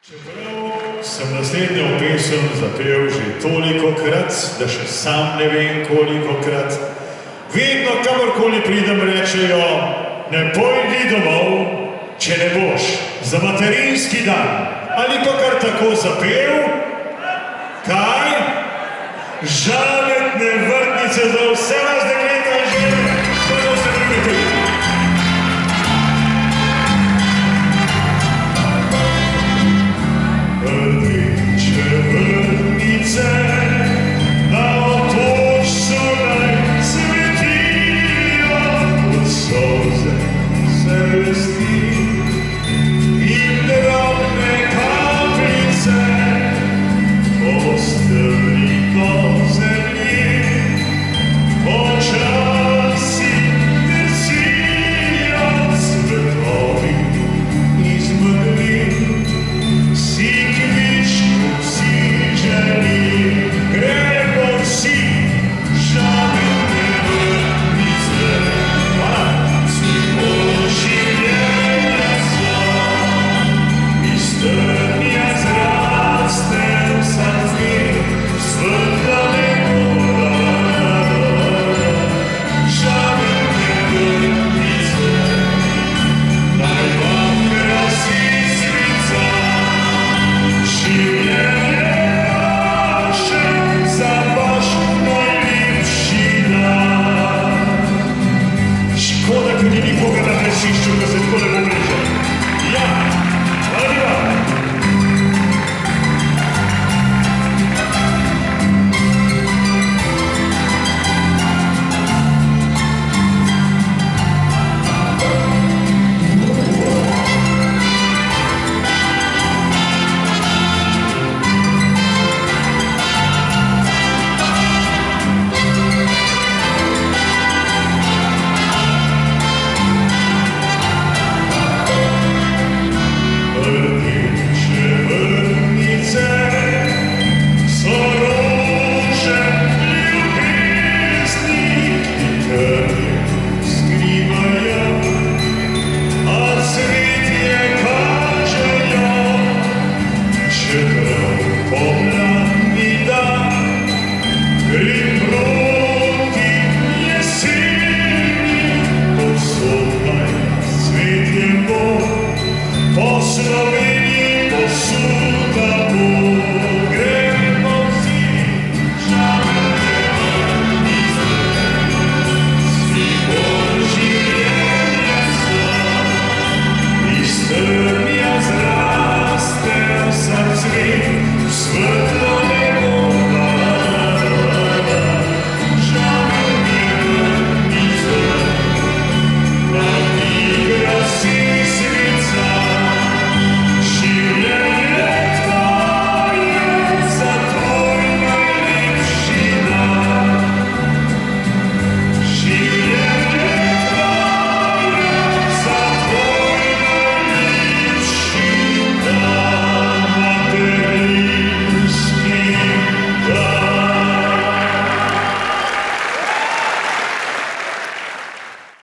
Čeprav sem naslednjo pesem zapel že tolikokrat, da še sam ne vem kolikokrat, vedno kamorkoli pridem rečejo, ne pojdi domov, če ne boš za materinski dan ali pa kar tako zapel. Kaj? Žaletne vrtnice za vse nas dekleta.